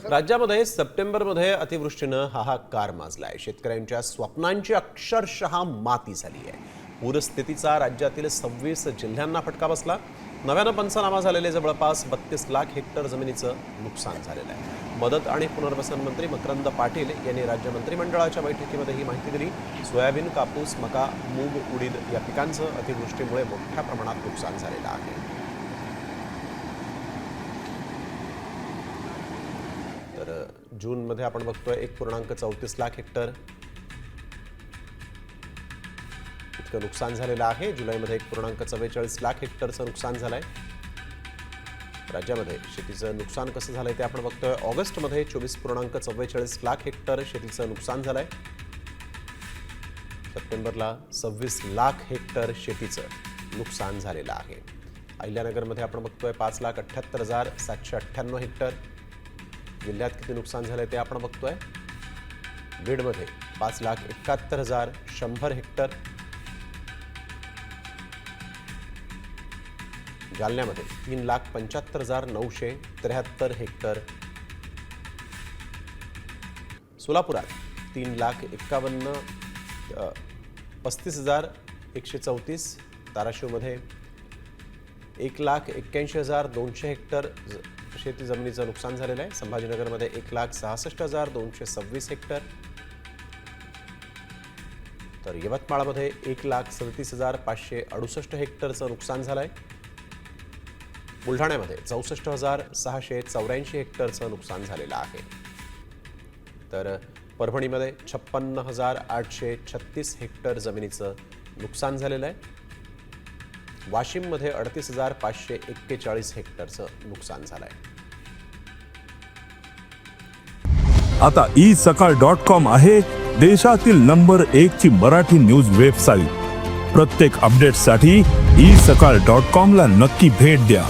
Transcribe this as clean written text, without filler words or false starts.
राज्यामध्ये सप्टेंबरमध्ये अतिवृष्टीनं हाहाकार माजलाय. शेतकऱ्यांच्या स्वप्नांची अक्षरशः माती झाली आहे. पूरस्थितीचा राज्यातील 26 जिल्ह्यांना फटका बसला. नव्यानं पंचनामा झालेले जवळपास 32 लाख हेक्टर जमिनीचं नुकसान झालेलं आहे. मदत आणि पुनर्वसन मंत्री मकरंद पाटील यांनी राज्य मंत्रिमंडळाच्या बैठकीमध्ये ही माहिती दिली. सोयाबीन, कापूस, मका, मूग, उडीद या पिकांचं अतिवृष्टीमुळे मोठ्या प्रमाणात नुकसान झालेलं आहे. तर जूनमध्ये आपण बघतोय 1.34 लाख हेक्टर इतकं नुकसान झालेलं आहे. जुलैमध्ये 1.44 लाख हेक्टरचं नुकसान झालंय. राज्यामध्ये शेतीचं नुकसान कसं झालंय ते आपण बघतोय. ऑगस्टमध्ये 24.44 लाख हेक्टर शेतीचं नुकसान झालंय. सप्टेंबरला 26 लाख हेक्टर शेतीचं नुकसान झालेलं आहे. अहिल्यानगरमध्ये आपण बघतोय 5,78,798 हेक्टर. जिल्ह्यात किती नुकसान झालंय ते आपण बघतोय. बीडमध्ये 5,71,100 हेक्टर. जालन्यामध्ये 3,75,973 हेक्टर. सोलापुरात 3,35,134. धाराशिवमध्ये 1,81,200 हेक्टर शेती जमिनीचं नुकसान झालेलं आहे. संभाजीनगरमध्ये 1,66,226 हेक्टर. तर यवतमाळमध्ये 1,37,568 हेक्टरचं नुकसान झालं आहे. बुलढाण्यामध्ये 64,684 हेक्टरचं नुकसान झालेलं आहे. तर परभणीमध्ये 56,836 हेक्टर जमिनीचं नुकसान झालेलं आहे. वाशिममध्ये 38,541 हेक्टरचं नुकसान झालं आहे. आता isakal.com आहे देशातील नंबर 1 ची मराठी न्यूज वेबसाईट. प्रत्येक अपडेटसाठी isakal.com ला नक्की भेट द्या.